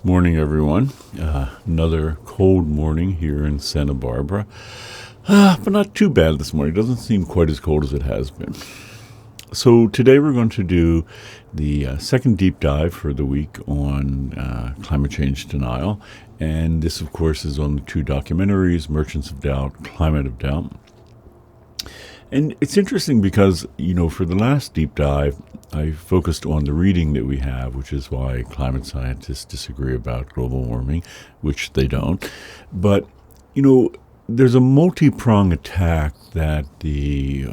Morning, everyone. Another cold morning here in Santa Barbara, but not too bad this morning. It doesn't seem quite as cold as it has been. So today we're going to do the second deep dive for the week on climate change denial. And this, of course, is on the two documentaries, Merchants of Doubt, Climate of Doubt. And it's interesting because, for the last deep dive, I focused on the reading that we have, which is why climate scientists disagree about global warming, which they don't. But, there's a multi-pronged attack that the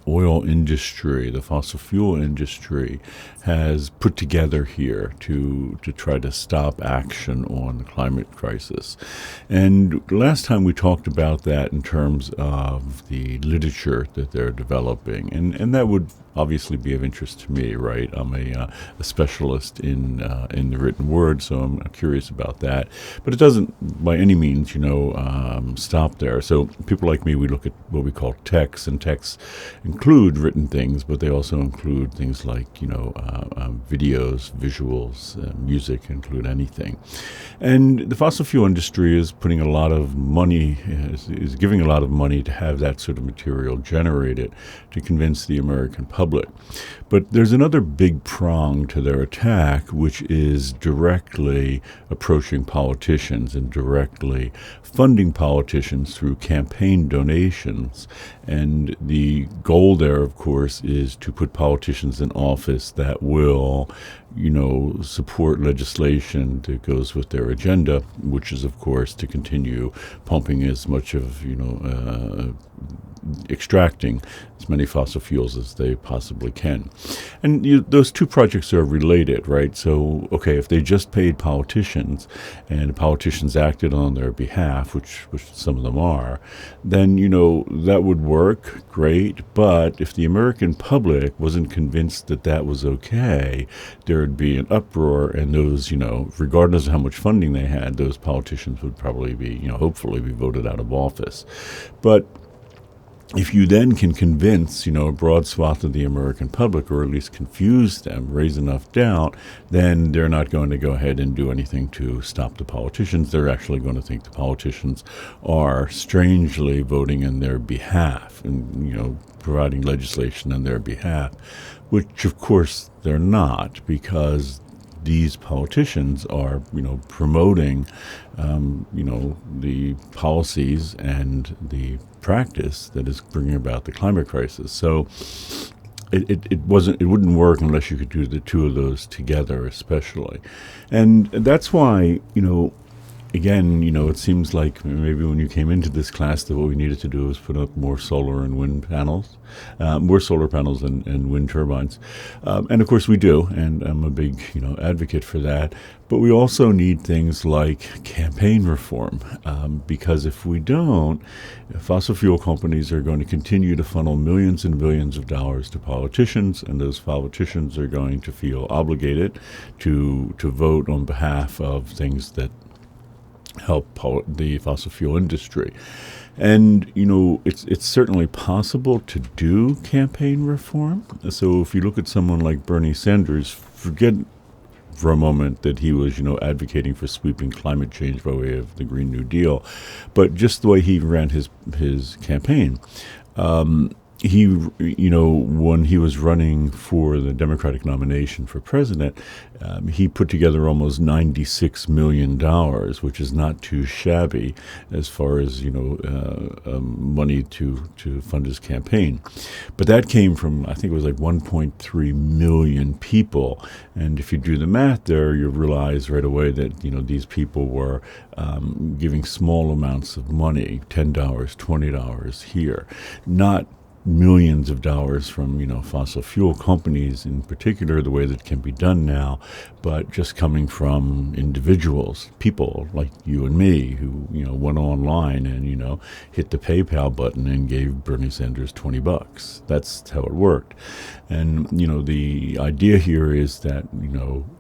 oil industry, the fossil fuel industry, has put together here to try to stop action on the climate crisis. And last time we talked about that in terms of the literature that they're developing, and that would obviously be of interest to me, right? I'm a specialist in the written word, so I'm curious about that. But it doesn't, by any means, stop there. So people like me, we look at what we call texts, and texts include written things, but they also include things like, videos, visuals, music, include anything. And the fossil fuel industry is putting a lot of money, is giving a lot of money to have that sort of material generated to convince the American public. But there's another big prong to their attack, which is directly approaching politicians and directly funding politicians through campaign donations. And the goal there, of course, is to put politicians in office that will, support legislation that goes with their agenda, which is, of course, to continue pumping as much of, extracting as many fossil fuels as they possibly can. And those two projects are related, right? So, okay, if they just paid politicians and politicians acted on their behalf, which some of them are, then, that would work great. But if the American public wasn't convinced that that was okay, there would be an uproar, and those, regardless of how much funding they had, those politicians would probably be, hopefully be voted out of office. But if you then can convince, a broad swath of the American public, or at least confuse them, raise enough doubt, then they're not going to go ahead and do anything to stop the politicians. They're actually going to think the politicians are strangely voting in their behalf and, providing legislation on their behalf, which, of course, they're not, because these politicians are, promoting, the policies and the practice that is bringing about the climate crisis. So it wouldn't work unless you could do the two of those together, especially. And that's why, again, it seems like maybe when you came into this class that what we needed to do was put up more solar and wind panels, more solar panels and wind turbines. And of course we do, and I'm a big, advocate for that. But we also need things like campaign reform, because if we don't, fossil fuel companies are going to continue to funnel millions and billions of dollars to politicians, and those politicians are going to feel obligated to vote on behalf of things that help the fossil fuel industry. And, it's certainly possible to do campaign reform. So if you look at someone like Bernie Sanders, forget for a moment that he was, advocating for sweeping climate change by way of the Green New Deal, but just the way he ran his campaign, he, when he was running for the Democratic nomination for president, he put together almost $96 million, which is not too shabby as far as, money to fund his campaign. But that came from, I think it was like 1.3 million people. And if you do the math there, you realize right away that, these people were giving small amounts of money, $10, $20 here, not millions of dollars from, fossil fuel companies in particular, the way that can be done now, but just coming from individuals, people like you and me who, went online and, hit the PayPal button and gave Bernie Sanders $20. That's how it worked. And, the idea here is that,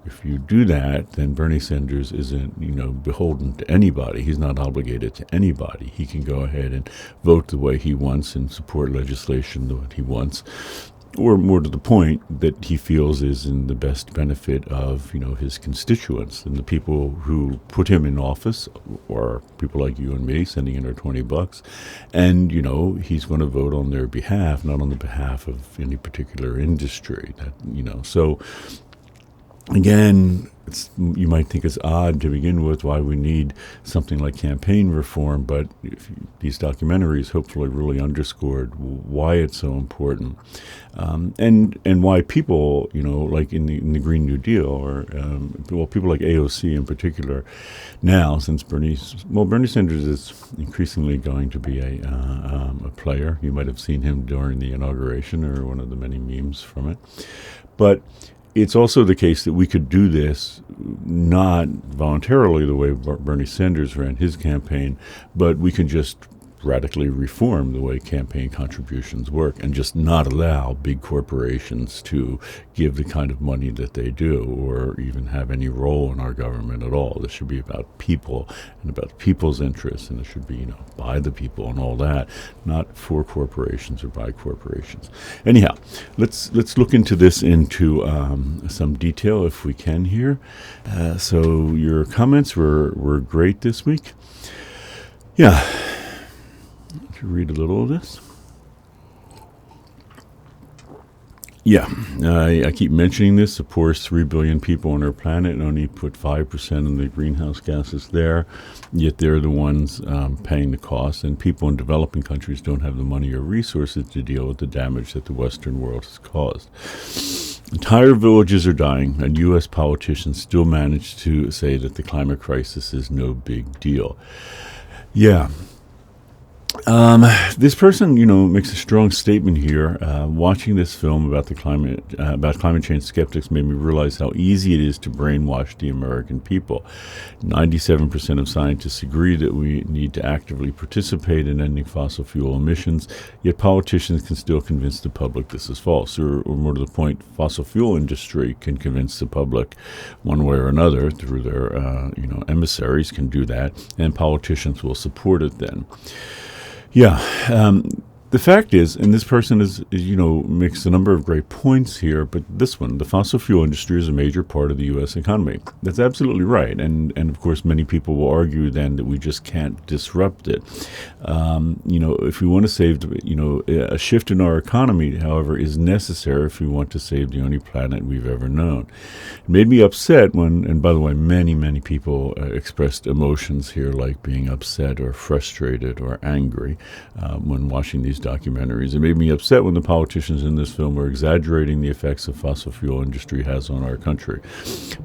if you do that, then Bernie Sanders isn't, beholden to anybody. He's not obligated to anybody. He can go ahead and vote the way he wants and support legislation that he wants. or more to the point, that he feels is in the best benefit of, his constituents and the people who put him in office, or people like you and me sending in our $20, and he's going to vote on their behalf, not on the behalf of any particular industry. So again, you might think it's odd to begin with why we need something like campaign reform, but these documentaries hopefully really underscored why it's so important, and why people, like in the Green New Deal, or people like AOC in particular, now since Bernie Sanders is increasingly going to be a player. You might have seen him during the inauguration, or one of the many memes from it, but it's also the case that we could do this not voluntarily the way Bernie Sanders ran his campaign, but we can just radically reform the way campaign contributions work and just not allow big corporations to give the kind of money that they do, or even have any role in our government at all. This should be about people and about people's interests, and it should be, by the people and all that, not for corporations or by corporations. Anyhow, let's look into this into some detail if we can here. So your comments were great this week. Yeah. To read a little of this. Yeah, I keep mentioning this. Of course, 3 billion people on our planet and only put 5% of the greenhouse gases there, yet they're the ones paying the cost, and people in developing countries don't have the money or resources to deal with the damage that the Western world has caused. Entire villages are dying, and U.S. politicians still manage to say that the climate crisis is no big deal. Yeah. This person, makes a strong statement here. Watching this film about climate change skeptics made me realize how easy it is to brainwash the American people. 97% of scientists agree that we need to actively participate in ending fossil fuel emissions, yet politicians can still convince the public this is false. Or more to the point, fossil fuel industry can convince the public one way or another through their, emissaries can do that, and politicians will support it then. Yeah, the fact is, and this person is makes a number of great points here, but this one, the fossil fuel industry is a major part of the U.S. economy. That's absolutely right, and of course many people will argue then that we just can't disrupt it. If we want to save, a shift in our economy, however, is necessary if we want to save the only planet we've ever known. It made me upset when, and by the way, many people expressed emotions here, like being upset or frustrated or angry when watching these documentaries. It made me upset when the politicians in this film were exaggerating the effects the fossil fuel industry has on our country.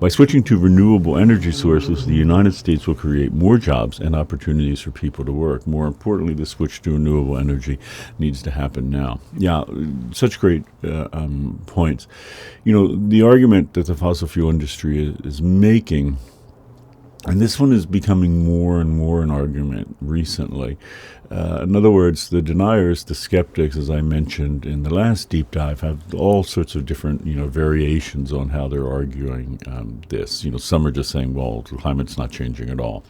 By switching to renewable energy sources, the United States will create more jobs and opportunities for people to work. More importantly, the switch to renewable energy needs to happen now. Yeah, such great points. The argument that the fossil fuel industry is making, and this one is becoming more and more an argument recently. In other words, the deniers, the skeptics, as I mentioned in the last deep dive, have all sorts of different, variations on how they're arguing this. Some are just saying, well, the climate's not changing at all.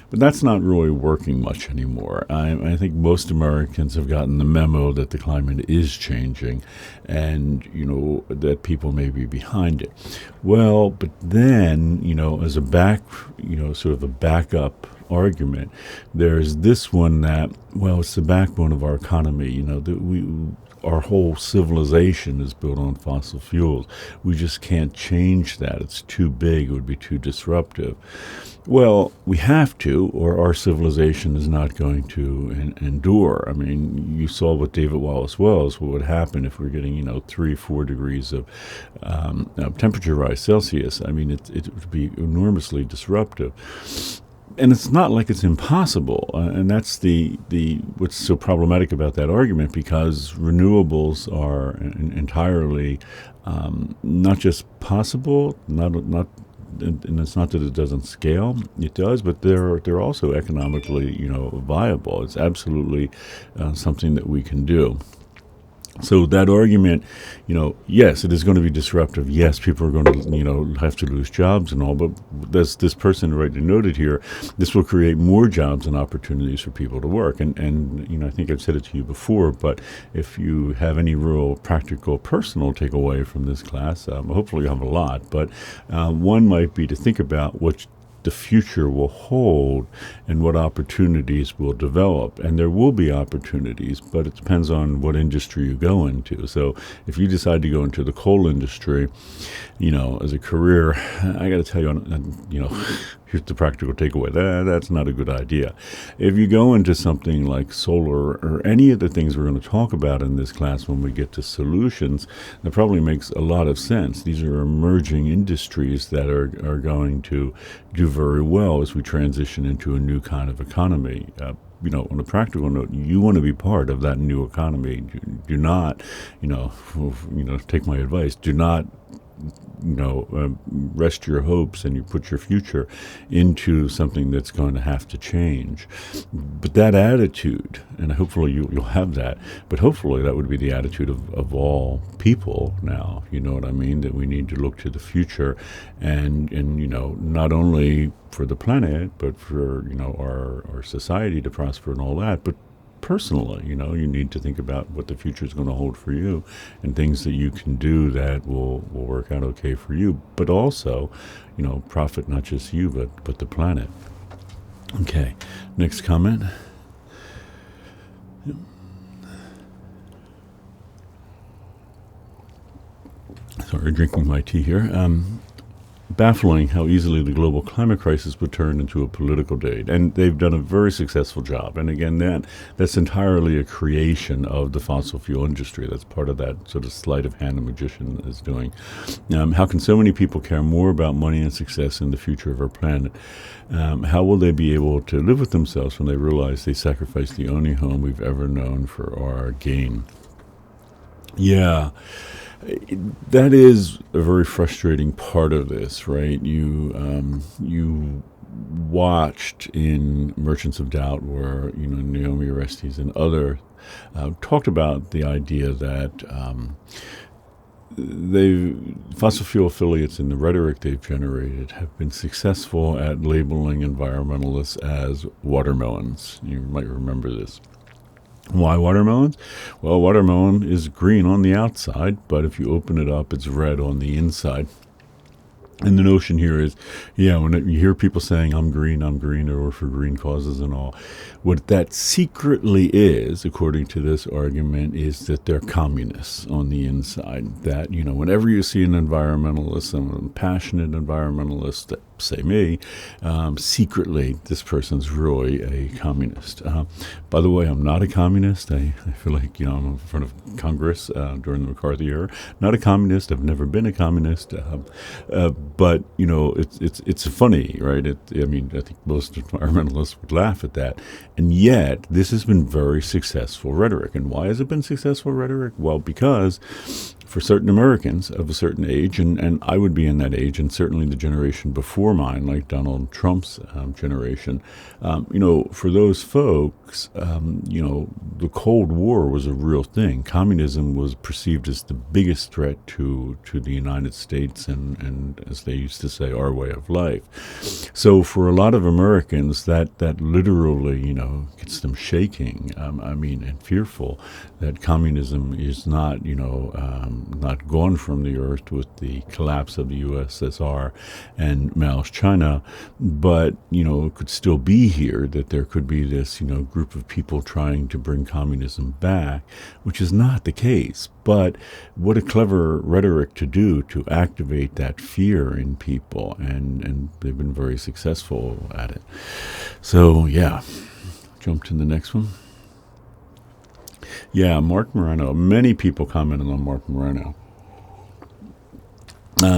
But that's not really working much anymore. I think most Americans have gotten the memo that the climate is changing, and, that people may be behind it. Well, but then, as a sort of a backup argument, there's this one that, well, it's the backbone of our economy. Our whole civilization is built on fossil fuels. We just can't change that. It's too big. It would be too disruptive. Well, we have to, or our civilization is not going to endure. I mean, you saw with David Wallace Wells what would happen if we're getting, 3-4 degrees of temperature rise Celsius. I mean, it would be enormously disruptive. And it's not like it's impossible, and that's the what's so problematic about that argument, because renewables are entirely not just possible, not, and it's not that it doesn't scale, it does, but they're also economically viable. It's absolutely something that we can do. So that argument, yes, it is going to be disruptive. Yes, people are going to, have to lose jobs and all. But as this person rightly noted here, this will create more jobs and opportunities for people to work. And I think I've said it to you before, but if you have any real practical, personal takeaway from this class, hopefully you have a lot. But one might be to think about what the future will hold and what opportunities will develop. And there will be opportunities, but it depends on what industry you go into. So if you decide to go into the coal industry, as a career, I got to tell you, here's the practical takeaway. That's not a good idea. If you go into something like solar or any of the things we're going to talk about in this class when we get to solutions, that probably makes a lot of sense. These are emerging industries that are going to do very well as we transition into a new kind of economy. On a practical note, you want to be part of that new economy. Do not, take my advice. Do not rest your hopes and you put your future into something that's going to have to change. But that attitude, and hopefully you'll have that, but hopefully that would be the attitude of all people now, you know what I mean, that we need to look to the future and not only for the planet, but for, our society to prosper and all that, but personally, you need to think about what the future is going to hold for you and things that you can do that will work out okay for you, but also, profit not just you, but the planet. Okay, next comment. Sorry, drinking my tea here. Baffling how easily the global climate crisis would turn into a political debate. And they've done a very successful job. And again, that's entirely a creation of the fossil fuel industry. That's part of that sort of sleight of hand the magician is doing. How can so many people care more about money and success in the future of our planet? How will they be able to live with themselves when they realize they sacrificed the only home we've ever known for our gain? Yeah. That is a very frustrating part of this, right? You watched in Merchants of Doubt where Naomi Orestes and others talked about the idea that fossil fuel affiliates in the rhetoric they've generated have been successful at labeling environmentalists as watermelons. You might remember this. Why watermelons? Well, watermelon is green on the outside, but if you open it up, it's red on the inside. And the notion here is, when you hear people saying, I'm green, or for green causes and all, what that secretly is, according to this argument, is that they're communists on the inside. That, whenever you see an environmentalist, a passionate environmentalist, say me, secretly, this person's really a communist. By the way, I'm not a communist. I feel like, I'm in front of Congress during the McCarthy era. Not a communist. I've never been a communist. But, it's funny, right? I think most environmentalists would laugh at that. And yet, this has been very successful rhetoric. And why has it been successful rhetoric? Well, because for certain Americans of a certain age, and I would be in that age, and certainly the generation before mine, like Donald Trump's generation, for those folks, the Cold War was a real thing. Communism was perceived as the biggest threat to the United States and, as they used to say, our way of life. So for a lot of Americans, that literally, gets them shaking, and fearful that communism is not, not gone from the earth with the collapse of the USSR and Mao's China, but, it could still be here, that there could be this, group of people trying to bring communism back, which is not the case. But what a clever rhetoric to do to activate that fear in people, and they've been very successful at it. So, jump to the next one. Yeah, Mark Moreno. Many people commented on Mark Moreno.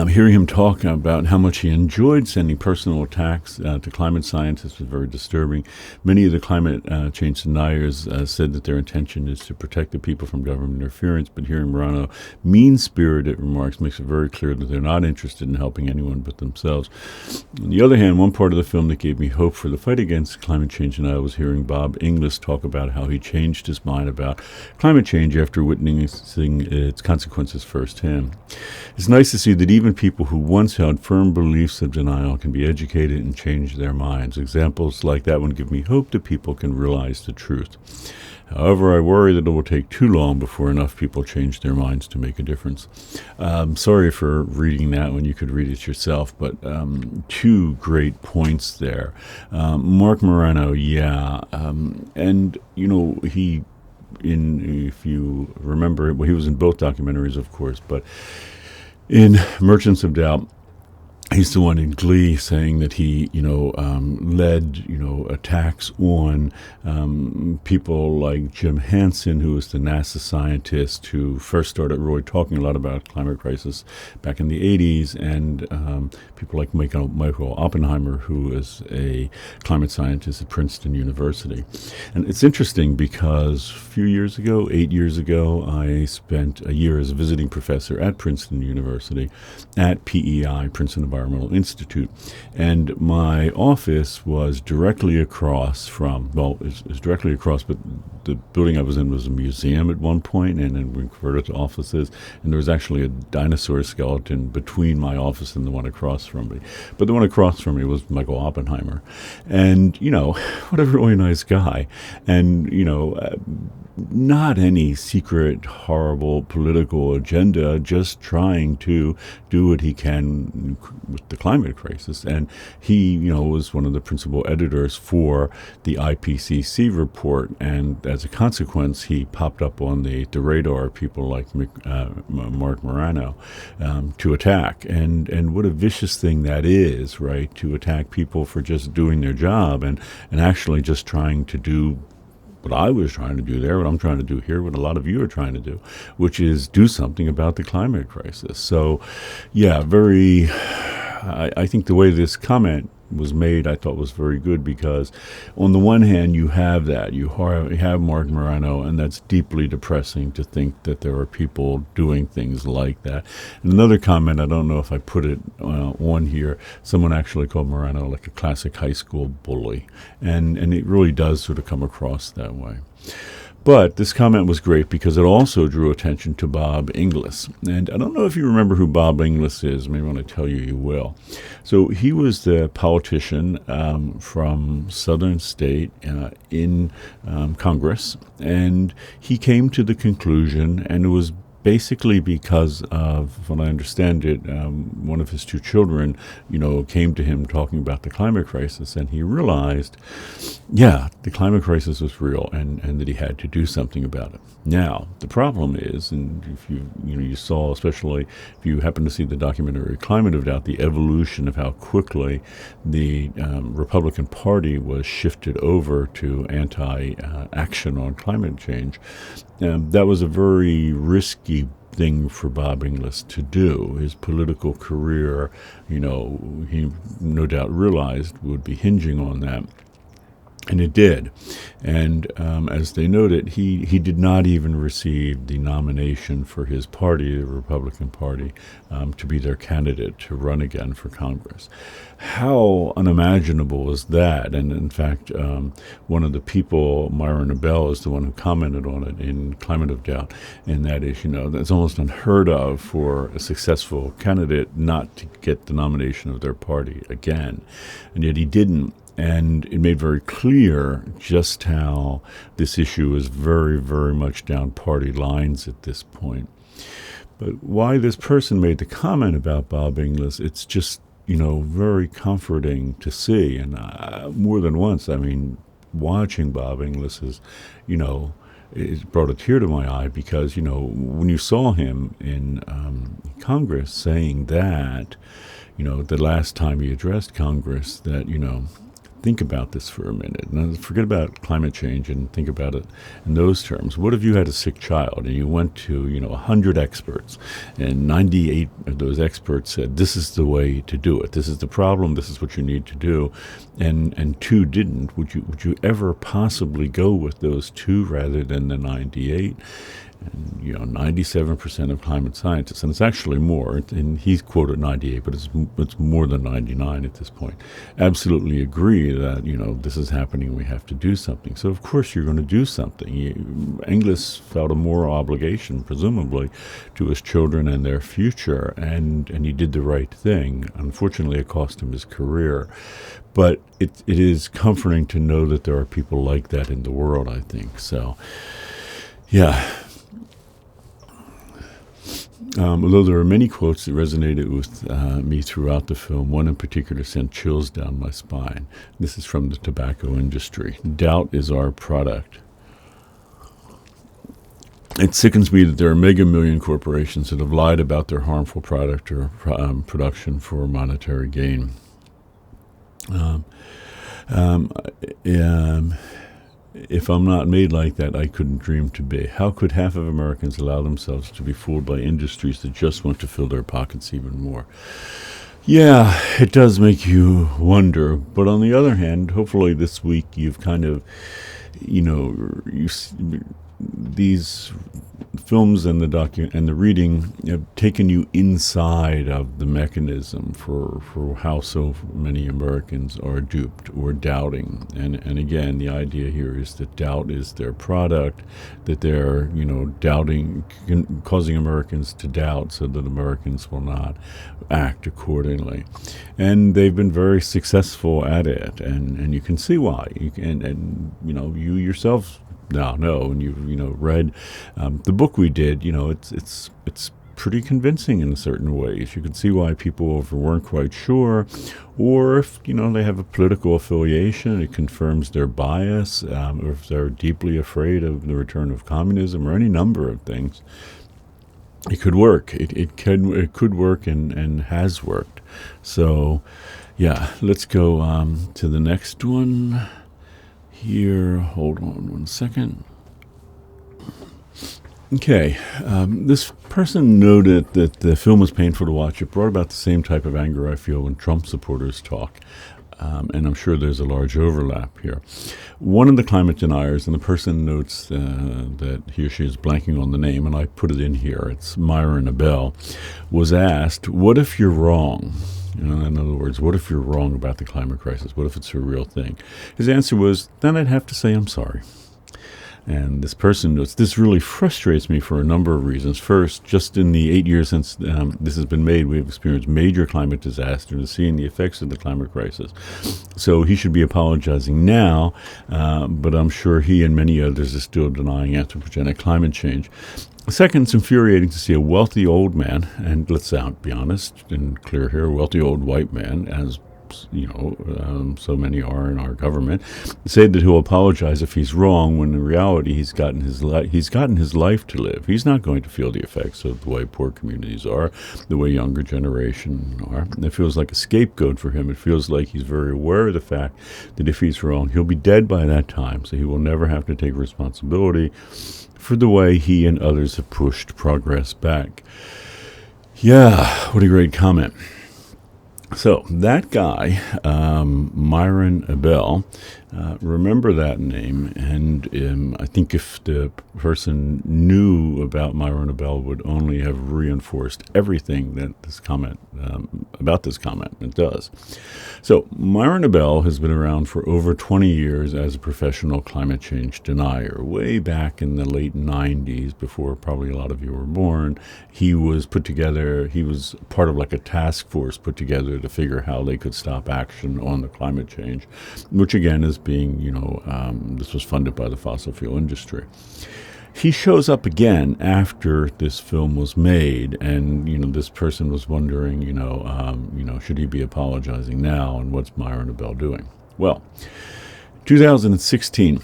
hearing him talk about how much he enjoyed sending personal attacks to climate scientists was very disturbing. Many of the climate change deniers said that their intention is to protect the people from government interference, but hearing Morano mean-spirited remarks makes it very clear that they're not interested in helping anyone but themselves. On the other hand, one part of the film that gave me hope for the fight against climate change denial was hearing Bob Inglis talk about how he changed his mind about climate change after witnessing its consequences firsthand. It's nice to see that even people who once held firm beliefs of denial can be educated and change their minds. Examples like that one give me hope that people can realize the truth. However, I worry that it will take too long before enough people change their minds to make a difference. Sorry for reading that when you could read it yourself, but two great points there. Mark Morano, and if you remember, well, he was in both documentaries, of course, but in Merchants of Doubt, he's the one in Glee saying that he, led, attacks on people like Jim Hansen, who was the NASA scientist who first started really talking a lot about climate crisis back in the 80s, and people like Michael Oppenheimer, who is a climate scientist at Princeton University. And it's interesting because a few years ago, 8 years ago, I spent a year as a visiting professor at Princeton University at PEI, Princeton Environmental Institute, and my office was directly across from, it was directly across, but the building I was in was a museum at one point, and then we converted to offices, and there was actually a dinosaur skeleton between my office and the one across from me. But the one across from me was Michael Oppenheimer, and, what a really nice guy, and, not any secret, horrible political agenda, just trying to do what he can with the climate crisis. And he, was one of the principal editors for the IPCC report, and as a consequence, he popped up on the radar of people like Mark Morano to attack. And what a vicious thing that is, right, to attack people for just doing their job and actually just trying to do what I was trying to do there, what I'm trying to do here, what a lot of you are trying to do, which is do something about the climate crisis. So, I think the way this comment was made, I thought was very good, because on the one hand, you have Mark Morano, and that's deeply depressing to think that there are people doing things like that. And another comment, I don't know if I put it on here, someone actually called Morano like a classic high school bully, and it really does sort of come across that way. But this comment was great because it also drew attention to Bob Inglis. And I don't know if you remember who Bob Inglis is. Maybe when I tell you, you will. So he was the politician from Southern State in Congress. And he came to the conclusion, and it was basically because of, when I understand it, one of his two children, came to him talking about the climate crisis, and he realized, the climate crisis was real, and that he had to do something about it. Now, the problem is, and if you saw, especially if you happen to see the documentary Climate of Doubt, the evolution of how quickly the Republican Party was shifted over to anti-action on climate change. That was a very risky thing for Bob Inglis to do. His political career, he no doubt realized would be hinging on that. And it did. And as they noted, he did not even receive the nomination for his party, the Republican Party, to be their candidate to run again for Congress. How unimaginable is that? And in fact, one of the people, Myra Nobel, is the one who commented on it in Climate of Doubt, and that is, that's almost unheard of for a successful candidate not to get the nomination of their party again. And yet he didn't. And it made very clear just how this issue is very, very much down party lines at this point. But why this person made the comment about Bob Inglis, it's just, very comforting to see. And more than once, watching Bob Inglis is, it brought a tear to my eye because, when you saw him in Congress saying that, the last time he addressed Congress, that, think about this for a minute. Now, forget about climate change and think about it in those terms. What if you had a sick child and you went to 100 experts, and 98 of those experts said this is the way to do it. This is the problem. This is what you need to do, and two didn't. Would you ever possibly go with those two rather than the 98? And 97% of climate scientists, and it's actually more, and he's quoted 98, but it's more than 99 at this point, absolutely agree that this is happening. We have to do something. So of course you're going to do something. Engels felt a moral obligation, presumably, to his children and their future, and he did the right thing. Unfortunately, it cost him his career, but it is comforting to know that there are people like that in the world, I think. So, yeah. Although there are many quotes that resonated with me throughout the film, one in particular sent chills down my spine. This is from the tobacco industry. Doubt is our product. It sickens me that there are mega million corporations that have lied about their harmful product or production for monetary gain. If I'm not made like that, I couldn't dream to be. How could half of Americans allow themselves to be fooled by industries that just want to fill their pockets even more? Yeah, it does make you wonder. But on the other hand, hopefully this week you've kind of, these films and the reading have taken you inside of the mechanism for how so many Americans are duped or doubting. And again, the idea here is that doubt is their product, that they're, doubting, causing Americans to doubt so that Americans will not act accordingly. And they've been very successful at it, and you can see why. You yourself now know, and you've read the book we did. It's pretty convincing in certain ways. You can see why people weren't quite sure, or if they have a political affiliation, it confirms their bias, or if they're deeply afraid of the return of communism, or any number of things. It could work. It could work, and has worked. So, yeah, let's go to the next one. Here, hold on one second. Okay, this person noted that the film was painful to watch. It brought about the same type of anger I feel when Trump supporters talk, and I'm sure there's a large overlap here. One of the climate deniers, and the person notes that he or she is blanking on the name, and I put it in here, it's Myron Abel, was asked, what if you're wrong? In other words, what if you're wrong about the climate crisis? What if it's a real thing? His answer was, then I'd have to say I'm sorry. And this person notes, this really frustrates me for a number of reasons. First, just in the 8 years since this has been made, we've experienced major climate disaster and seeing the effects of the climate crisis. So he should be apologizing now, but I'm sure he and many others are still denying anthropogenic climate change. Second, it's infuriating to see a wealthy old man, and let's be honest and clear here, a wealthy old white man, as so many are in our government, say that he'll apologize if he's wrong, when in reality he's gotten his life to live. He's not going to feel the effects of the way poor communities are, the way younger generation are. And it feels like a scapegoat for him. It feels like he's very aware of the fact that if he's wrong, he'll be dead by that time, so he will never have to take responsibility for the way he and others have pushed progress back. Yeah, what a great comment. So that guy, Myron Abel, remember that name, and I think if the person knew about Myron Abel, would only have reinforced everything that this comment about this comment it does. So Myron Abel has been around for over 20 years as a professional climate change denier. Way back in the late 90s, before probably a lot of you were born, he was part of like a task force put together to figure how they could stop action on the climate change, which again is being, this was funded by the fossil fuel industry. He shows up again after this film was made, and this person was wondering, should he be apologizing now, and what's Myron Abel doing? Well, 2016,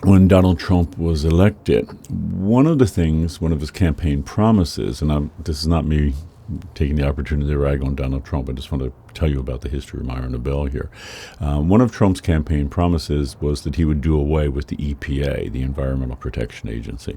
when Donald Trump was elected, one of his campaign promises, and this is not me taking the opportunity to rag on Donald Trump, I just want to tell you about the history of Myron Abell here. One of Trump's campaign promises was that he would do away with the EPA, the Environmental Protection Agency.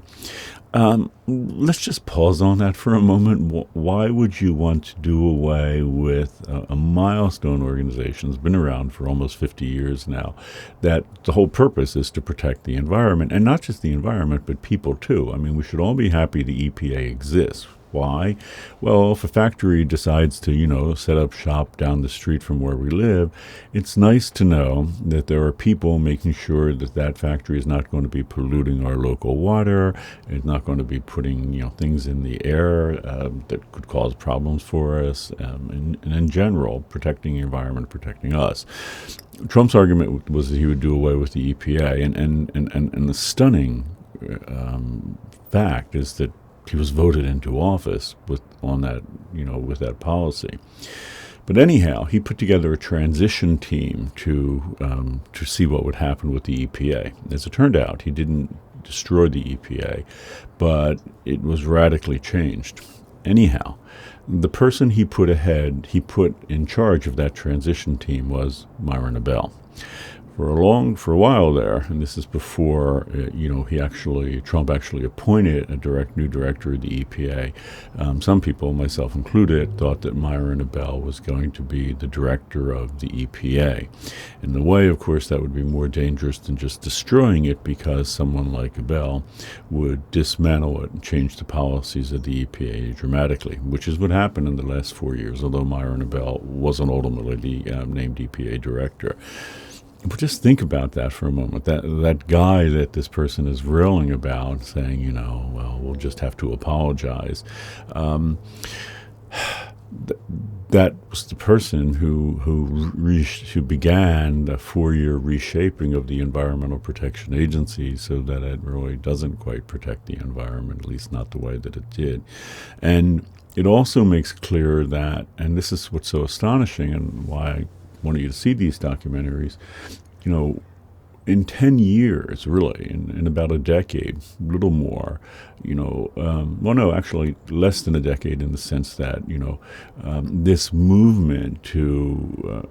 Let's just pause on that for a moment. Why would you want to do away with a milestone organization that's been around for almost 50 years now, that the whole purpose is to protect the environment, and not just the environment, but people too? I mean, we should all be happy the EPA exists. Why? Well, if a factory decides to, set up shop down the street from where we live, it's nice to know that there are people making sure that that factory is not going to be polluting our local water. It's not going to be putting, things in the air that could cause problems for us, and in general, protecting the environment, protecting us. Trump's argument was that he would do away with the EPA, and the stunning fact is that he was voted into office with that policy. But anyhow, he put together a transition team to see what would happen with the EPA. As it turned out, he didn't destroy the EPA, but it was radically changed. Anyhow, the person he put in charge of that transition team was Myron Abell. For a while there, and this is before Trump actually appointed a new director of the EPA. Some people, myself included, thought that Myron Abell was going to be the director of the EPA. In a way, of course, that would be more dangerous than just destroying it, because someone like Abell would dismantle it and change the policies of the EPA dramatically, which is what happened in the last 4 years, although Myron Abell wasn't ultimately named EPA director. But just think about that for a moment. That guy that this person is railing about, saying, we'll just have to apologize. That was the person who began the 4-year reshaping of the Environmental Protection Agency, so that it really doesn't quite protect the environment, at least not the way that it did. And it also makes clear that, and this is what's so astonishing and why I wanted you to see these documentaries, in 10 years, really, in about a decade, a little more, actually less than a decade, in the sense that, this movement to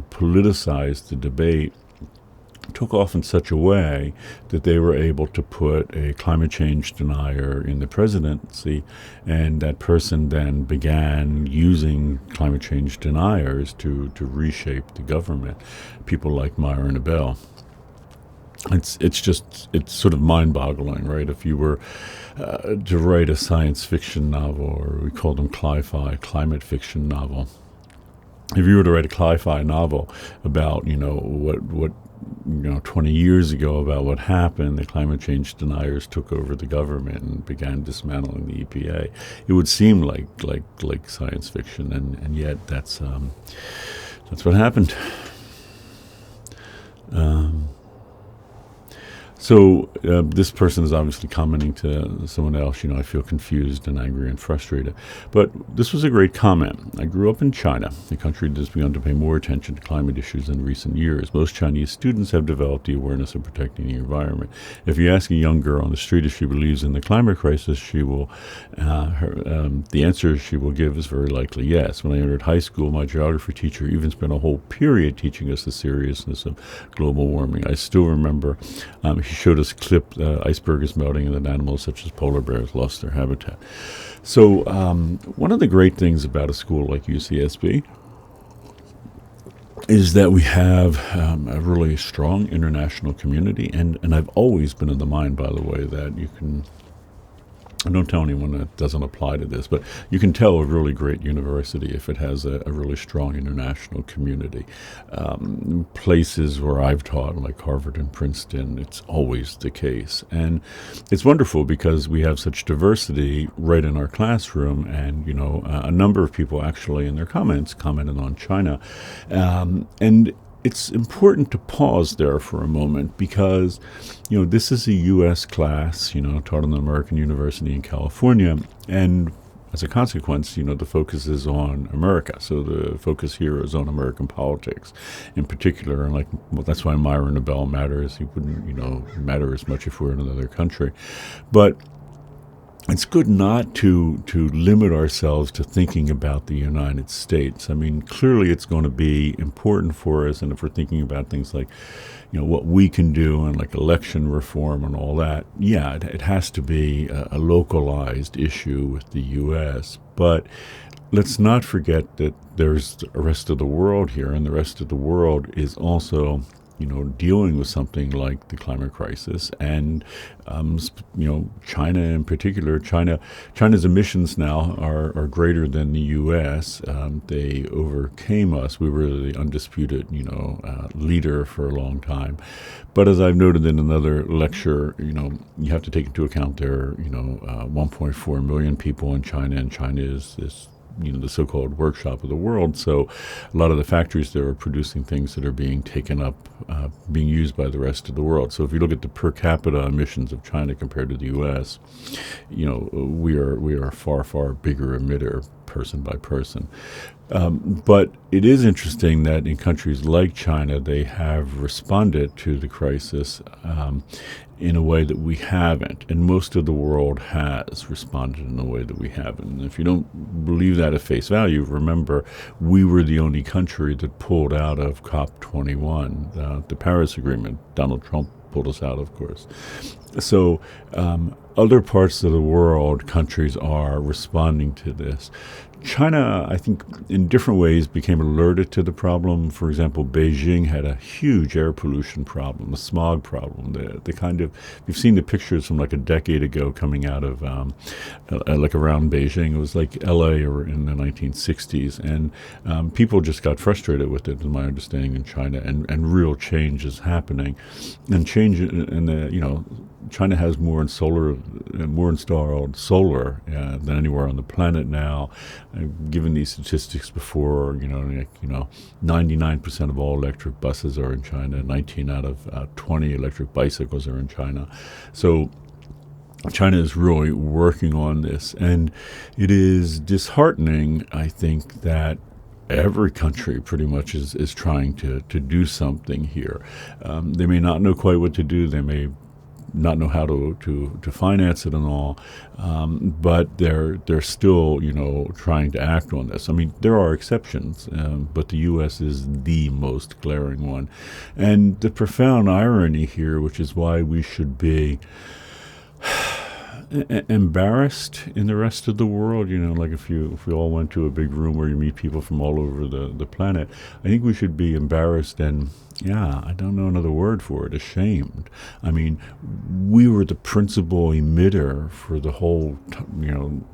politicize the debate took off in such a way that they were able to put a climate change denier in the presidency, and that person then began using climate change deniers to reshape the government. People like Myron Abell. It's sort of mind-boggling, right? If you were to write a science fiction novel, or we call them cli-fi, climate fiction novel. If you were to write a cli-fi novel about, what 20 years ago, about what happened, the climate change deniers took over the government and began dismantling the EPA, it would seem like science fiction, and yet that's what happened. So this person is obviously commenting to someone else, I feel confused and angry and frustrated. But this was a great comment. I grew up in China, a country that has begun to pay more attention to climate issues in recent years. Most Chinese students have developed the awareness of protecting the environment. If you ask a young girl on the street if she believes in the climate crisis, she will, the answer she will give is very likely yes. When I entered high school, my geography teacher even spent a whole period teaching us the seriousness of global warming. I still remember he showed us a clip, iceberg is melting, and that animals such as polar bears lost their habitat. So one of the great things about a school like UCSB is that we have a really strong international community, and I've always been of the mind, by the way, that you can, and don't tell anyone that doesn't apply to this, but you can tell a really great university if it has a really strong international community. Places where I've taught, like Harvard and Princeton, it's always the case. And it's wonderful because we have such diversity right in our classroom, and, a number of people actually in their comments commented on China. And it's important to pause there for a moment, because, this is a U.S. class, taught in an American university in California, and as a consequence, the focus is on America. So the focus here is on American politics in particular, and that's why Myron Abell matters. He wouldn't, matter as much if we were in another country. But it's good not to limit ourselves to thinking about the United States. I mean, clearly it's going to be important for us, and if we're thinking about things like, what we can do and like election reform and all that, yeah, it has to be a localized issue with the U.S. But let's not forget that there's the rest of the world here, and the rest of the world is also dealing with something like the climate crisis, and China in particular. China's emissions now are greater than the U.S. They overcame us. We were the undisputed leader for a long time, but as I've noted in another lecture, you have to take into account there are 1.4 million people in China, and China is this the so-called workshop of the world. So a lot of the factories there are producing things that are being taken up, being used by the rest of the world. So if you look at the per capita emissions of China compared to the U.S., we are a far, far bigger emitter person by person. But it is interesting that in countries like China, they have responded to the crisis in a way that we haven't. And most of the world has responded in a way that we haven't. And if you don't believe that at face value, remember, we were the only country that pulled out of COP21, the Paris Agreement. Donald Trump pulled us out, of course. So other parts of the world, countries are responding to this. China, I think, in different ways became alerted to the problem. For example, Beijing had a huge air pollution problem, a smog problem. The kind of, you've seen the pictures from like a decade ago coming out of like around Beijing. It was like LA or in the 1960s, and people just got frustrated with it, is my understanding, in China, and real change is happening, and change in the China has more installed solar than anywhere on the planet now. I've given these statistics before. 99% of all electric buses are in China. 19 out of 20 electric bicycles are in China. So China is really working on this, and it is disheartening, I think, that every country pretty much is trying to do something here. They may not know quite what to do. They may not know how to finance it and all, but they're still trying to act on this. I mean, there are exceptions, but the U.S. is the most glaring one, and the profound irony here, which is why we should be embarrassed in the rest of the world. Like if we all went to a big room where you meet people from all over the planet, I think we should be embarrassed and, I don't know another word for it, ashamed. I mean, we were the principal emitter for the whole,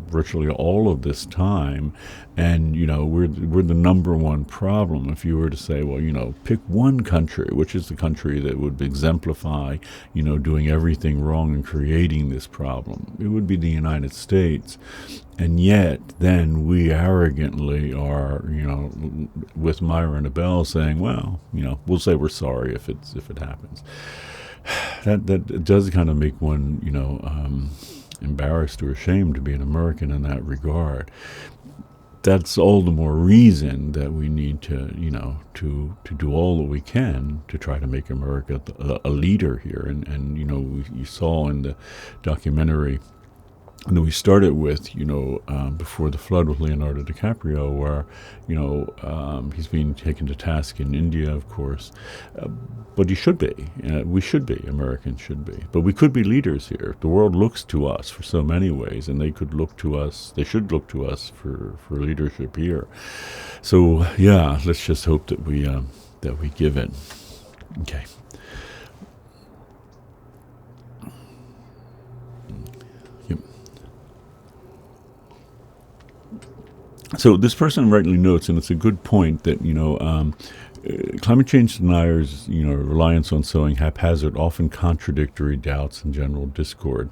virtually all of this time, and we're the number one problem. If you were to say, well, pick one country, which is the country that would exemplify, doing everything wrong and creating this problem, it would be the United States. And yet, then we arrogantly are, with Myra and Abel saying, well, we'll say we're sorry if it happens. That does kind of make one, embarrassed or ashamed to be an American in that regard. That's all the more reason that we need to do all that we can to try to make America a leader here. And you saw in the documentary that we started with, before the flood with Leonardo DiCaprio, where, he's being taken to task in India, of course. But he should be. We should be. Americans should be. But we could be leaders here. The world looks to us for so many ways, and they should look to us for leadership here. So, let's just hope that we give it. Okay. So this person rightly notes, and it's a good point, that climate change deniers, reliance on sowing haphazard, often contradictory doubts and general discord.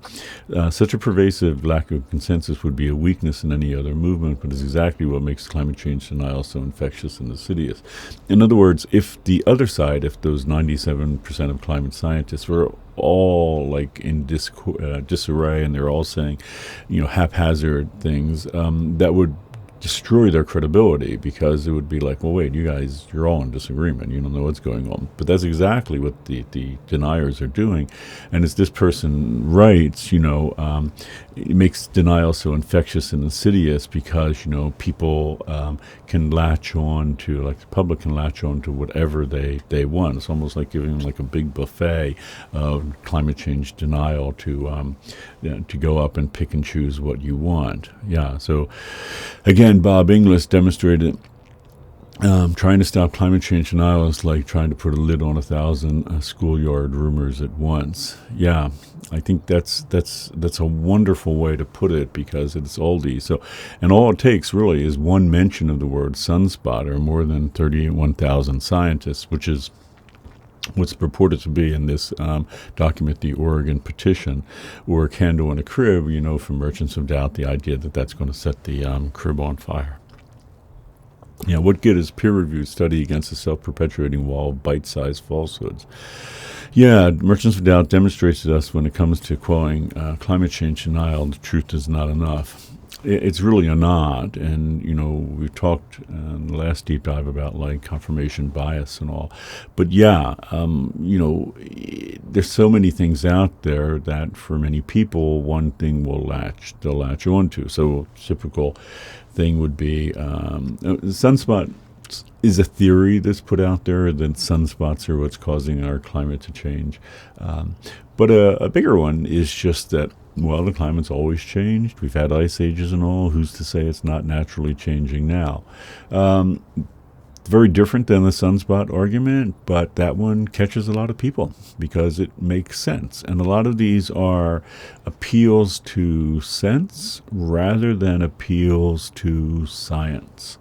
Such a pervasive lack of consensus would be a weakness in any other movement, but is exactly what makes climate change denial so infectious and insidious. In other words, if the other side, if those 97% of climate scientists were all like in disarray, and they're all saying, haphazard things, that would destroy their credibility, because it would be like, well, wait, you guys, you're all in disagreement. You don't know what's going on. But that's exactly what the deniers are doing. And as this person writes, it makes denial so infectious and insidious because, people can latch on to, like the public can latch on to whatever they want. It's almost like giving them like a big buffet of climate change denial to go up and pick and choose what you want. Yeah, so again, Bob Inglis demonstrated trying to stop climate change denial is like trying to put a lid on 1,000 schoolyard rumors at once. Yeah, I think that's a wonderful way to put it, because it's oldie. So, and all it takes really is one mention of the word sunspot, or more than 31,000 scientists, which is what's purported to be in this document, the Oregon petition, or a candle in a crib, for Merchants of Doubt, the idea that that's going to set the crib on fire. Yeah, what good is peer-reviewed study against a self-perpetuating wall of bite-sized falsehoods? Yeah, Merchants of Doubt demonstrates to us when it comes to quoting climate change denial, the truth is not enough. It's really a not, and we talked in the last deep dive about like confirmation bias and all, but yeah, there's so many things out there that for many people one thing they'll latch onto. So typical thing would be sunspot is a theory that's put out there that sunspots are what's causing our climate to change, but a bigger one is just that, well, the climate's always changed. We've had ice ages and all. Who's to say it's not naturally changing now? Very different than the sunspot argument, but that one catches a lot of people because it makes sense. And a lot of these are appeals to sense rather than appeals to science.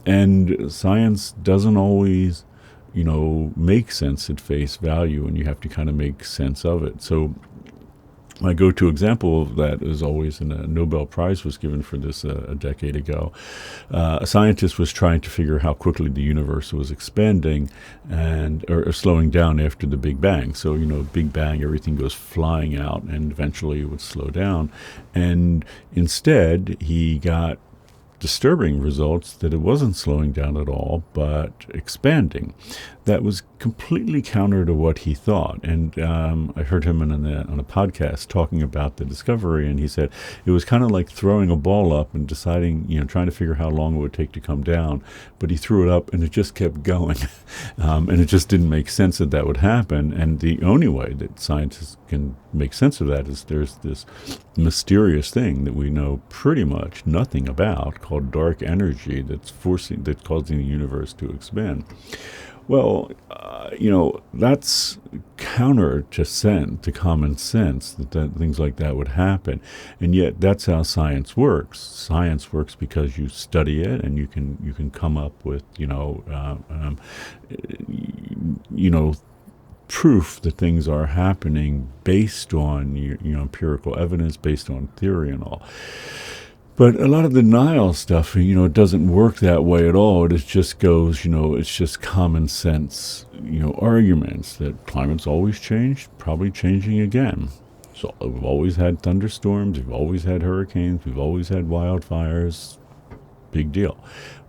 And science doesn't always, make sense at face value, and you have to kind of make sense of it. So my go-to example of that is always, and a Nobel Prize was given for this a decade ago. A scientist was trying to figure how quickly the universe was expanding or slowing down after the Big Bang. So, Big Bang, everything goes flying out, and eventually it would slow down. And instead, he got disturbing results that it wasn't slowing down at all, but expanding. That was completely counter to what he thought. And I heard him on a podcast talking about the discovery, and he said it was kind of like throwing a ball up and deciding, trying to figure how long it would take to come down. But he threw it up, and it just kept going. And it just didn't make sense that would happen. And the only way that scientists can make sense of that is there's this mysterious thing that we know pretty much nothing about, called dark energy, that's causing the universe to expand. Well, that's counter to common sense that things like that would happen, and yet that's how science works. Science works because you study it, and you can come up with proof that things are happening based on empirical evidence, based on theory and all. But a lot of the denial stuff, it doesn't work that way at all. It just goes, it's just common sense, arguments that climate's always changed, probably changing again. So we've always had thunderstorms, we've always had hurricanes, we've always had wildfires. Big deal.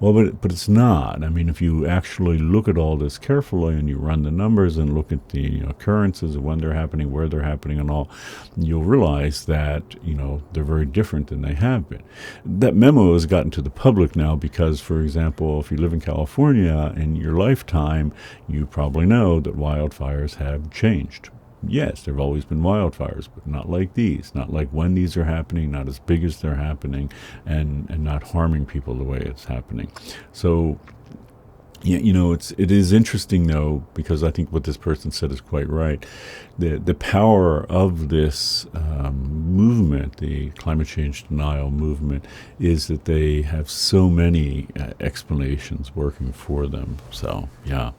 Well, but it's not. I mean, if you actually look at all this carefully and you run the numbers and look at the occurrences of when they're happening, where they're happening and all, you'll realize that, they're very different than they have been. That memo has gotten to the public now because, for example, if you live in California in your lifetime, you probably know that wildfires have changed. Yes, there have always been wildfires, but not like these, not like when these are happening, not as big as they're happening, and not harming people the way it's happening. So, yeah, it is interesting though, because I think what this person said is quite right. The power of this movement, the climate change denial movement, is that they have so many explanations working for them. So, yeah,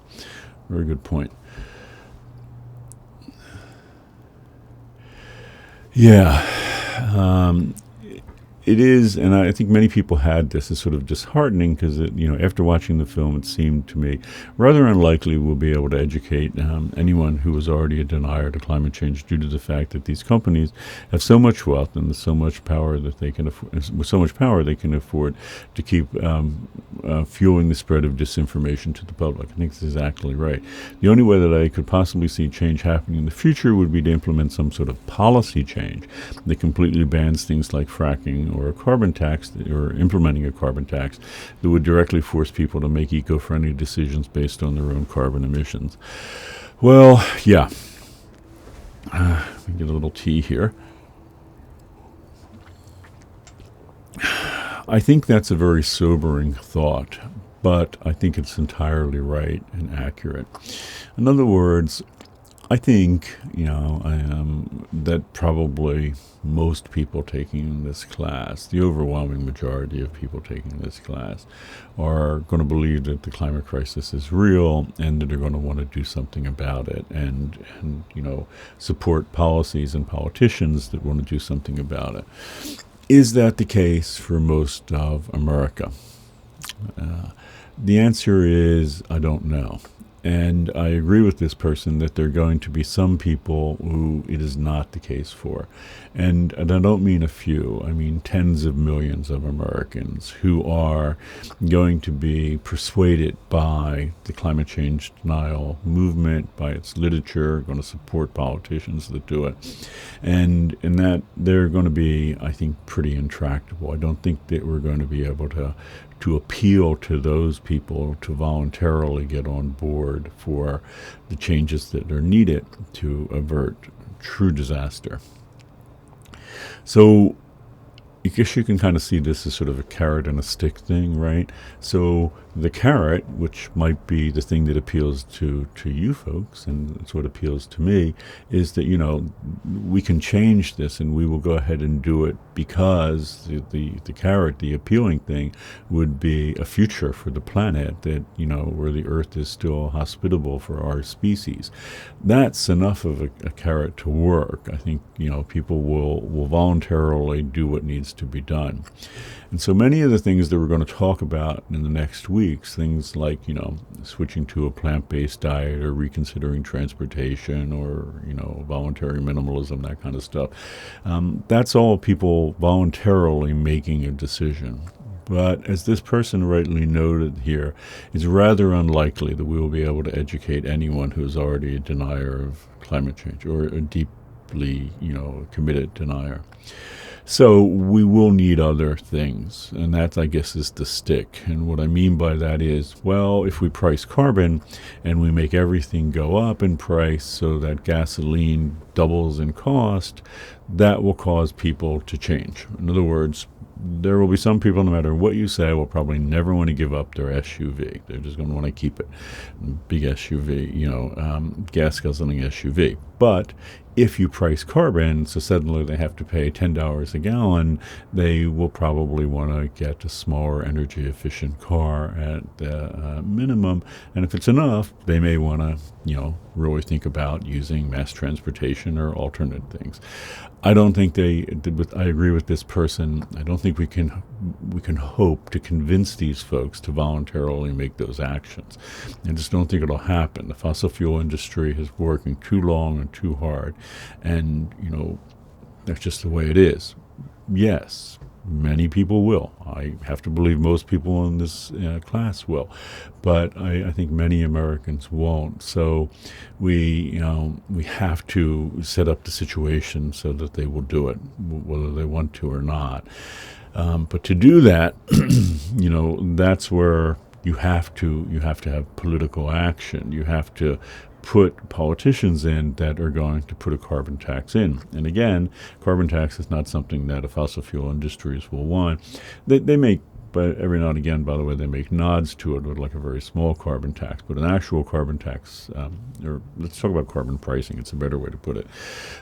very good point. Yeah, it is, and I think many people had this. It's sort of disheartening because, after watching the film, it seemed to me rather unlikely we'll be able to educate anyone who was already a denier to climate change due to the fact that these companies have so much wealth and so much power that they can with so much power they can afford to keep fueling the spread of disinformation to the public. I think that's exactly right. The only way that I could possibly see change happening in the future would be to implement some sort of policy change that completely bans things like fracking or a carbon tax, or implementing a carbon tax that would directly force people to make eco-friendly decisions based on their own carbon emissions. Well, yeah. Let me get a little tea here. I think that's a very sobering thought, but I think it's entirely right and accurate. In other words, I think, that probably most people taking this class, the overwhelming majority of people taking this class, are going to believe that the climate crisis is real and that they're going to want to do something about it, and support policies and politicians that want to do something about it. Is that the case for most of America? The answer is, I don't know. And I agree with this person that there are going to be some people who it is not the case for. And I don't mean a few, I mean tens of millions of Americans who are going to be persuaded by the climate change denial movement, by its literature, going to support politicians that do it. And in that, they're going to be, I think, pretty intractable. I don't think that we're going to be able to appeal to those people to voluntarily get on board for the changes that are needed to avert true disaster. So I guess you can kind of see this as sort of a carrot and a stick thing, right? So the carrot, which might be the thing that appeals to you folks, and it's what appeals to me, is that, we can change this and we will go ahead and do it because the carrot, the appealing thing, would be a future for the planet that, where the earth is still hospitable for our species. That's enough of a carrot to work. I think, people will voluntarily do what needs to be done. And so many of the things that we're going to talk about in the next weeks, things like, switching to a plant-based diet or reconsidering transportation or, voluntary minimalism, that kind of stuff, that's all people voluntarily making a decision. But as this person rightly noted here, it's rather unlikely that we will be able to educate anyone who is already a denier of climate change or a deeply, committed denier. So we will need other things, and that, I guess, is the stick. And what I mean by that is, well, if we price carbon and we make everything go up in price so that gasoline doubles in cost, that will cause people to change. In other words, there will be some people, no matter what you say, will probably never want to give up their SUV. They're just going to want to keep it. Big SUV, gas guzzling SUV. But if you price carbon, so suddenly they have to pay $10 a gallon, they will probably want to get a smaller energy efficient car at the minimum. And if it's enough, they may want to, really think about using mass transportation or alternate things. I don't think I agree with this person. I don't think we can hope to convince these folks to voluntarily make those actions. I just don't think it'll happen. The fossil fuel industry is working too long and too hard, and that's just the way it is. Yes, many people will. I have to believe most people in this class will, but I think many Americans won't. So we have to set up the situation so that they will do it, whether they want to or not. But to do that, that's where you have to have political action. You have to put politicians in that are going to put a carbon tax in. And again, carbon tax is not something that the fossil fuel industries will want. They make, but every now and again, by the way, they make nods to it with like a very small carbon tax. But an actual carbon tax, or let's talk about carbon pricing, it's a better way to put it.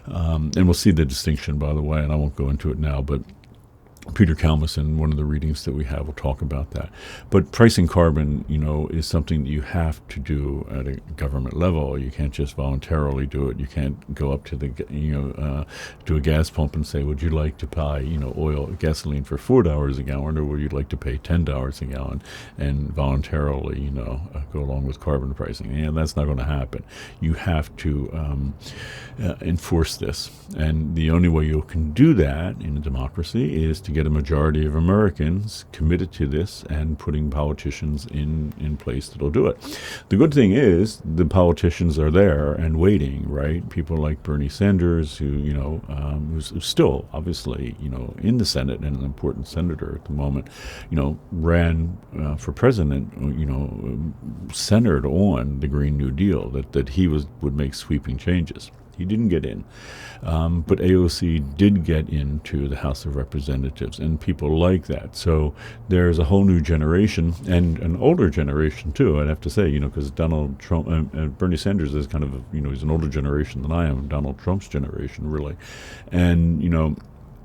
And we'll see the distinction, by the way, and I won't go into it now, but Peter Kalmus, in one of the readings that we have, will talk about that. But pricing carbon, is something that you have to do at a government level. You can't just voluntarily do it. You can't go up to the, to a gas pump and say, would you like to buy, gasoline for $4 a gallon, or would you like to pay $10 a gallon, and voluntarily, go along with carbon pricing? And that's not going to happen. You have to enforce this. And the only way you can do that in a democracy is to get a majority of Americans committed to this and putting politicians in place that'll do it. The good thing is the politicians are there and waiting, right? People like Bernie Sanders, who's still obviously, in the Senate and an important senator at the moment, ran for president, centered on the Green New Deal, that he would make sweeping changes. He didn't get in. But AOC did get into the House of Representatives, and people like that. So there's a whole new generation, and an older generation too, I'd have to say, because Donald Trump, Bernie Sanders is kind of, he's an older generation than I am, Donald Trump's generation, really. And,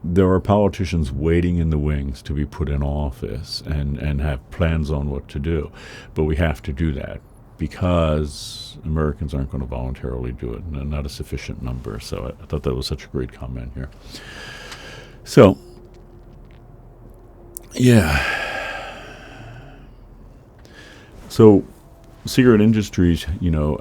there are politicians waiting in the wings to be put in office and have plans on what to do. But we have to do that, because Americans aren't going to voluntarily do it, not a sufficient number. So I thought that was such a great comment here. So, yeah. So, cigarette industries,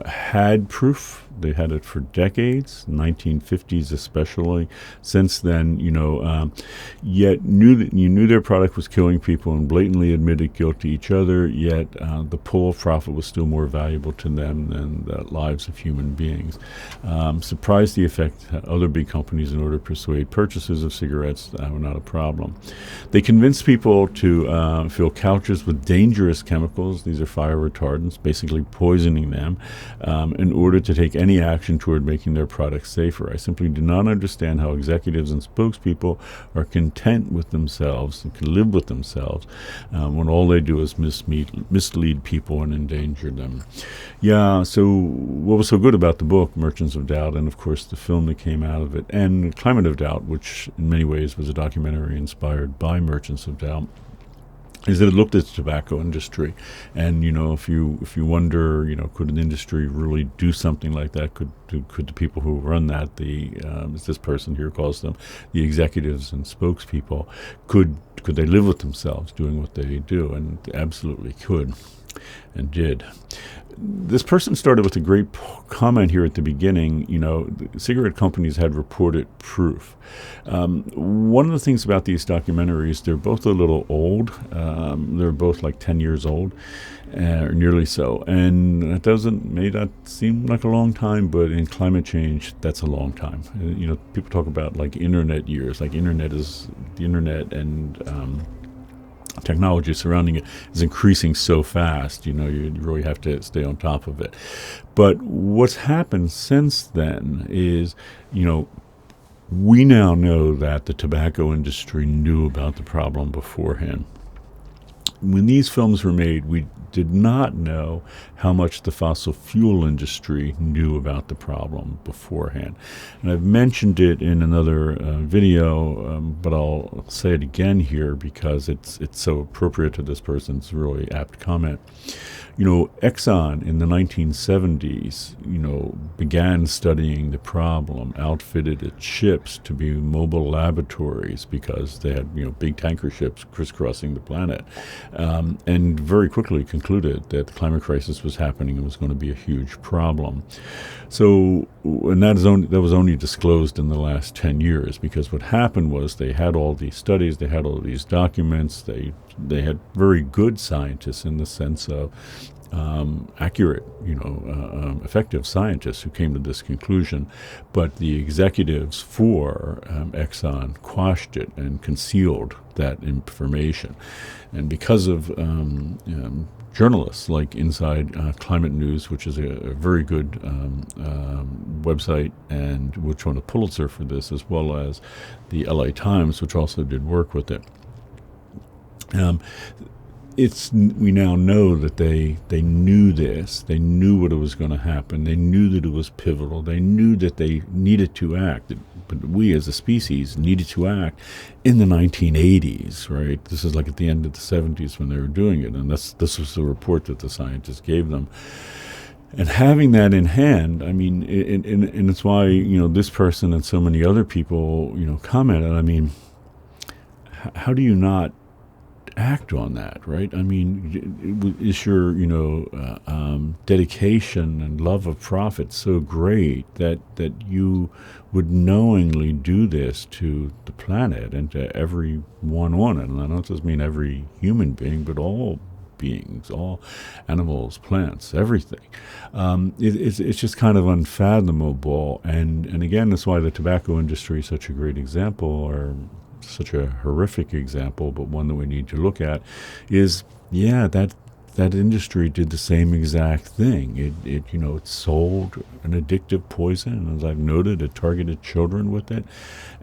had proof. They had it for decades, 1950s especially. Since then, yet you knew their product was killing people and blatantly admitted guilt to each other, yet the pool of profit was still more valuable to them than the lives of human beings. Surprised the effect other big companies in order to persuade purchases of cigarettes were not a problem. They convinced people to fill couches with dangerous chemicals. These are fire retardants, basically poisoning them, in order to take any action toward making their products safer. I simply do not understand how executives and spokespeople are content with themselves and can live with themselves when all they do is mislead people and endanger them. Yeah, so what was so good about the book, Merchants of Doubt, and of course the film that came out of it, and Climate of Doubt, which in many ways was a documentary inspired by Merchants of Doubt, is that it looked at the tobacco industry. And, if you wonder, could an industry really do something like that? Could the people who run that, as this person here calls them, the executives and spokespeople, could they live with themselves doing what they do? And absolutely could, and did. This person started with a great comment here at the beginning. The cigarette companies had reported proof. One of the things about these documentaries, they're both a little old. They're both like 10 years old, or nearly so. And that may not seem like a long time, but in climate change, that's a long time. People talk about like internet years, like the internet and technology surrounding it is increasing so fast, you really have to stay on top of it. But what's happened since then is, we now know that the tobacco industry knew about the problem beforehand. When these films were made, we did not know how much the fossil fuel industry knew about the problem beforehand. And I've mentioned it in another video, but I'll say it again here because it's so appropriate to this person's really apt comment. Exxon in the 1970s, began studying the problem, outfitted its ships to be mobile laboratories because they had, big tanker ships crisscrossing the planet, and very quickly concluded that the climate crisis was happening and was going to be a huge problem. So, and that was only disclosed in the last 10 years, because what happened was they had all these studies, they had all these documents, they had very good scientists in the sense of accurate, effective scientists who came to this conclusion, but the executives for Exxon quashed it and concealed that information. And because of journalists like Inside Climate News, which is a very good website, and which won a Pulitzer for this, as well as the LA Times, which also did work with it. We now know that they knew this. They knew what was going to happen. They knew that it was pivotal. They knew that they needed to act. but we as a species needed to act in the 1980s, right? This is like at the end of the 70s when they were doing it, and this was the report that the scientists gave them. And having that in hand, I mean, and it's why, this person and so many other people, commented, I mean, how do you not act on that, right? I mean, is your, dedication and love of profit so great that you would knowingly do this to the planet and to everyone on it? And I don't just mean every human being, but all beings, all animals, plants, everything. It's just kind of unfathomable. And again, that's why the tobacco industry is such a great example, or such a horrific example, but one that we need to look at is, that industry did the same exact thing. It sold an addictive poison, and as I've noted, it targeted children with it.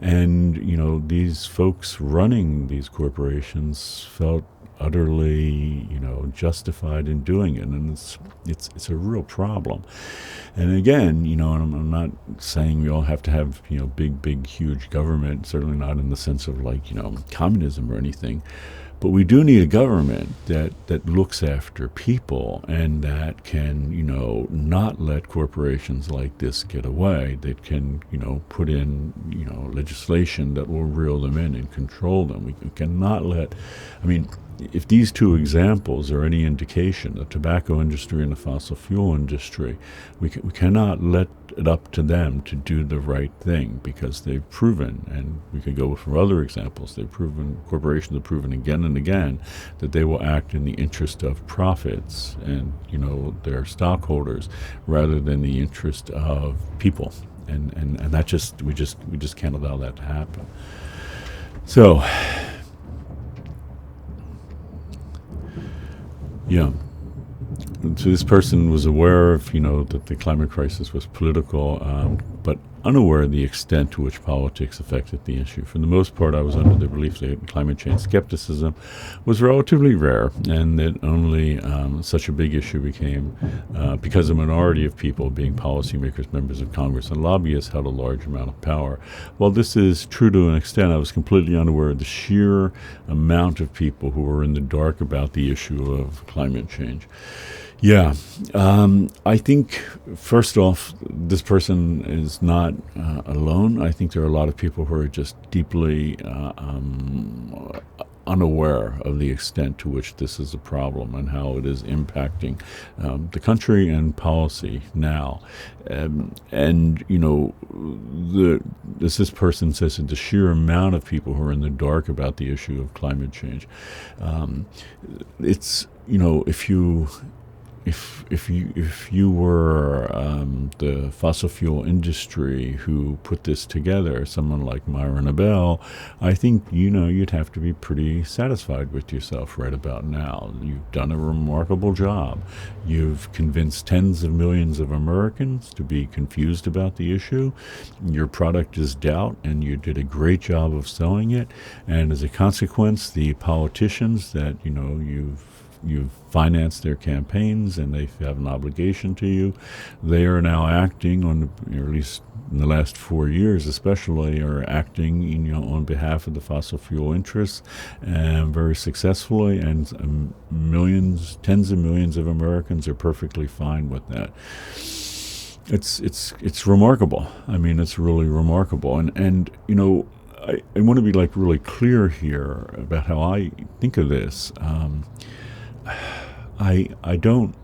And, these folks running these corporations felt utterly, justified in doing it, and it's a real problem. And again, I'm not saying we all have to have, big, huge government. Certainly not in the sense of like, communism or anything. But we do need a government that looks after people and that can, not let corporations like this get away. That can, put in, legislation that will reel them in and control them. We cannot let, if these two examples are any indication, the tobacco industry and the fossil fuel industry, we cannot let it up to them to do the right thing, because they've proven, and we could go for other examples, corporations have proven again and again that they will act in the interest of profits and, their stockholders rather than the interest of people. And that we just can't allow that to happen. So, yeah. So this person was aware of, that the climate crisis was political, but unaware of the extent to which politics affected the issue. For the most part, I was under the belief that climate change skepticism was relatively rare, and that only such a big issue became because a minority of people, being policymakers, members of Congress, and lobbyists, held a large amount of power. While this is true to an extent, I was completely unaware of the sheer amount of people who were in the dark about the issue of climate change. Yeah, I think, first off, this person is not alone. I think there are a lot of people who are just deeply unaware of the extent to which this is a problem and how it is impacting the country and policy now. And this person says that the sheer amount of people who are in the dark about the issue of climate change, it's, if you were the fossil fuel industry who put this together, someone like Myron Abel, I think you'd have to be pretty satisfied with yourself right about now. You've done a remarkable job. You've convinced tens of millions of Americans to be confused about the issue. Your product is doubt, and you did a great job of selling it. And as a consequence, the politicians that you've financed their campaigns and they have an obligation to you, they are now acting on, or at least in the last 4 years especially, are acting on behalf of the fossil fuel interests, and very successfully, and tens of millions of Americans are perfectly fine with that. It's remarkable. It's really remarkable. And I want to be really clear here about how I think of this. I don't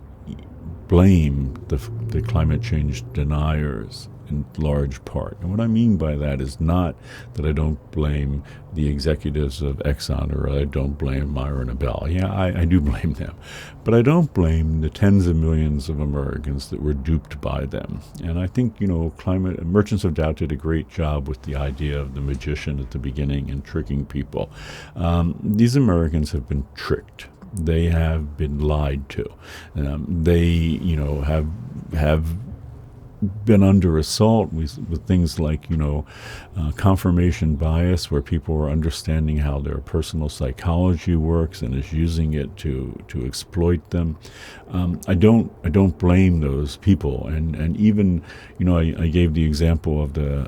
blame the climate change deniers in large part. And what I mean by that is not that I don't blame the executives of Exxon, or I don't blame Myron Abel. Yeah, I do blame them. But I don't blame the tens of millions of Americans that were duped by them. And I think, climate merchants of doubt did a great job with the idea of the magician at the beginning and tricking people. These Americans have been tricked. They have been lied to. They, have been under assault with things like, confirmation bias, where people are understanding how their personal psychology works and is using it to exploit them. I don't blame those people, and even, I gave the example of the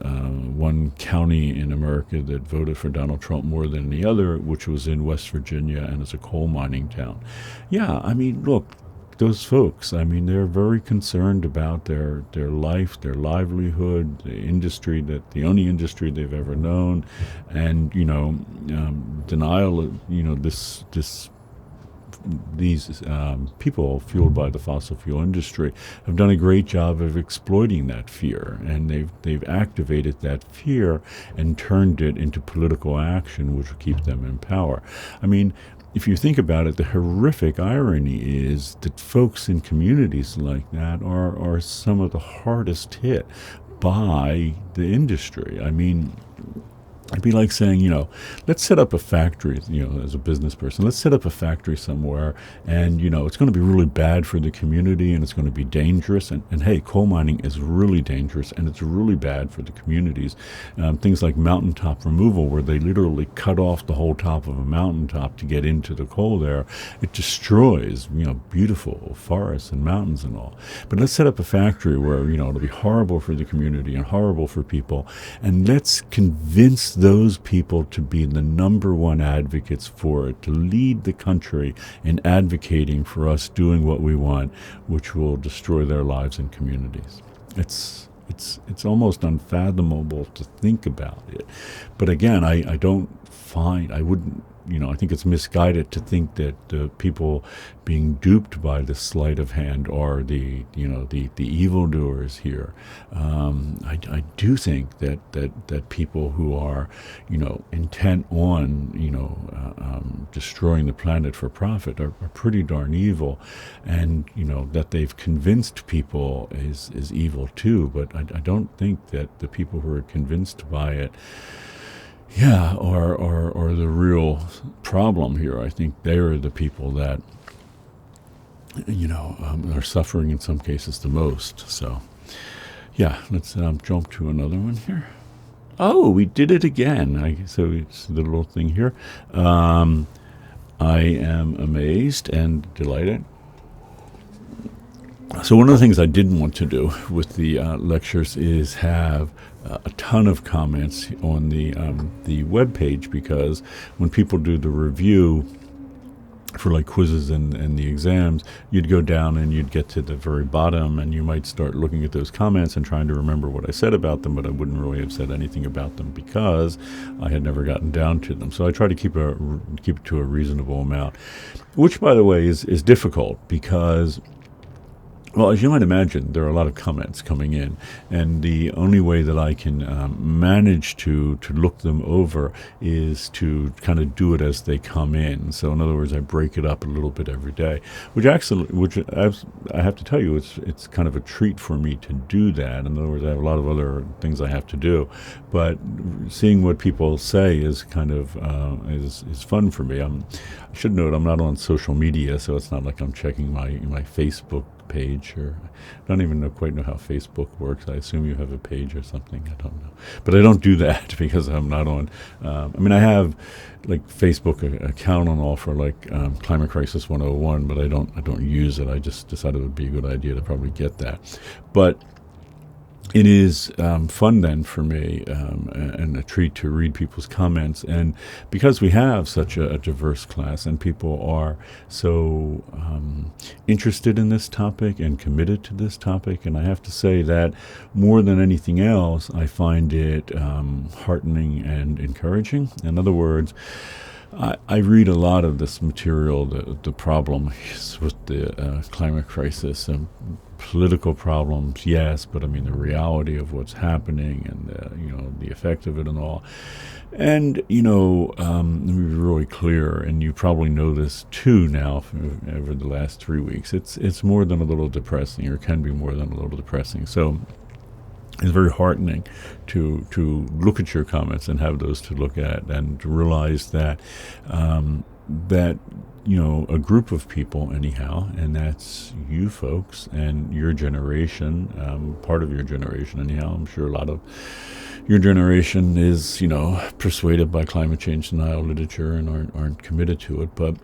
one county in America that voted for Donald Trump more than the other, which was in West Virginia, and it's a coal mining town. Yeah, I mean, look, those folks, I mean, they're very concerned about their life, their livelihood, the only industry they've ever known, and denial of these people fueled by the fossil fuel industry have done a great job of exploiting that fear, and they've activated that fear and turned it into political action, which will keep them in power. I mean, if you think about it, the horrific irony is that folks in communities like that are some of the hardest hit by the industry. I mean, it'd be like saying, let's set up a factory, as a business person, let's set up a factory somewhere, and, it's going to be really bad for the community, and it's going to be dangerous. And hey, coal mining is really dangerous, and it's really bad for the communities. Things like mountaintop removal, where they literally cut off the whole top of a mountaintop to get into the coal there. It destroys, beautiful forests and mountains and all. But let's set up a factory where, it'll be horrible for the community and horrible for people, and let's convince those people to be the number one advocates for it, to lead the country in advocating for us doing what we want, which will destroy their lives and communities. It's almost unfathomable to think about it. But again, I wouldn't, I think it's misguided to think that the people being duped by this sleight of hand are the evildoers here. I do think that people who are, intent on, destroying the planet for profit are pretty darn evil, and that they've convinced people is evil too. But I don't think that the people who are convinced by it, are the real problem here. I think they are the people that, are suffering in some cases the most. So, let's jump to another one here. Oh, we did it again. So it's the little thing here. I am amazed and delighted. So one of the things I didn't want to do with the lectures is have a ton of comments on the web page, because when people do the review for like quizzes and the exams, you'd go down and you'd get to the very bottom, and you might start looking at those comments and trying to remember what I said about them, but I wouldn't really have said anything about them because I had never gotten down to them. So I try to keep it to a reasonable amount, which, by the way, is difficult because, well, as you might imagine, there are a lot of comments coming in, and the only way that I can manage to look them over is to kind of do it as they come in. So, in other words, I break it up a little bit every day, which I have to tell you, it's kind of a treat for me to do that. In other words, I have a lot of other things I have to do, but seeing what people say is kind of is fun for me. I should note I'm not on social media, so it's not like I'm checking my Facebook page, or I don't even quite know how Facebook works. I assume you have a page or something. I don't know, but I don't do that because I'm not on. I have like Facebook account and all for like Climate Crisis 101, but I don't use it. I just decided it would be a good idea to probably get that, but it is fun then for me, and a treat to read people's comments. And because we have such a diverse class and people are so interested in this topic and committed to this topic, and I have to say that more than anything else, I find it heartening and encouraging. In other words, I read a lot of this material, the problem with the climate crisis, and political problems, yes, but I mean the reality of what's happening and the effect of it and all. And let me be really clear, and you probably know this too now over the last 3 weeks. It's more than a little depressing, or can be more than a little depressing. So it's very heartening to look at your comments and have those to look at, and to realize that that a group of people anyhow, and that's you folks and your generation, part of your generation anyhow. I'm sure a lot of your generation is persuaded by climate change denial literature and aren't committed to it. But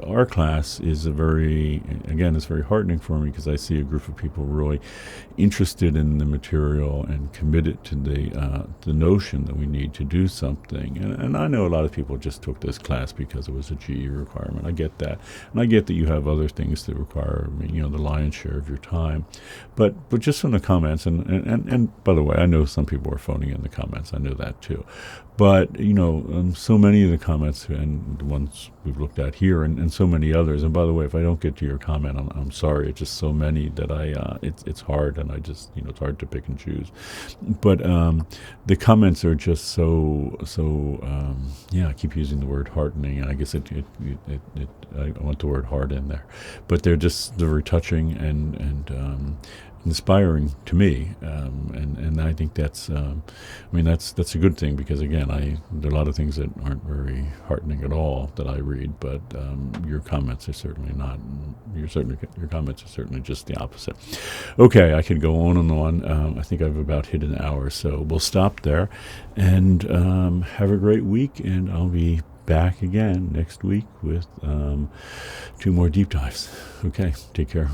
our class is it's very heartening for me, because I see a group of people really interested in the material and committed to the notion that we need to do something. And I know a lot of people just took this class because it was a GE requirement. I get that, and I get that you have other things that require the lion's share of your time. But just from the comments, and by the way, I know some people are phoning in the comments. I know that too. But so many of the comments, and the ones we've looked at here, and so many others. And by the way, if I don't get to your comment, I'm sorry. It's just so many that it's hard, and I just it's hard to pick and choose. But the comments are just so I keep using the word heartening, and I guess I want the word hard in there, but they're very touching and inspiring to me, and I think that's that's a good thing, because again, there are a lot of things that aren't very heartening at all that I read, but your comments are certainly not. Your comments are certainly just the opposite. Okay, I could go on and on. I think I've about hit an hour, so we'll stop there, and have a great week, and I'll be back again next week with 2 more deep dives. Okay, take care.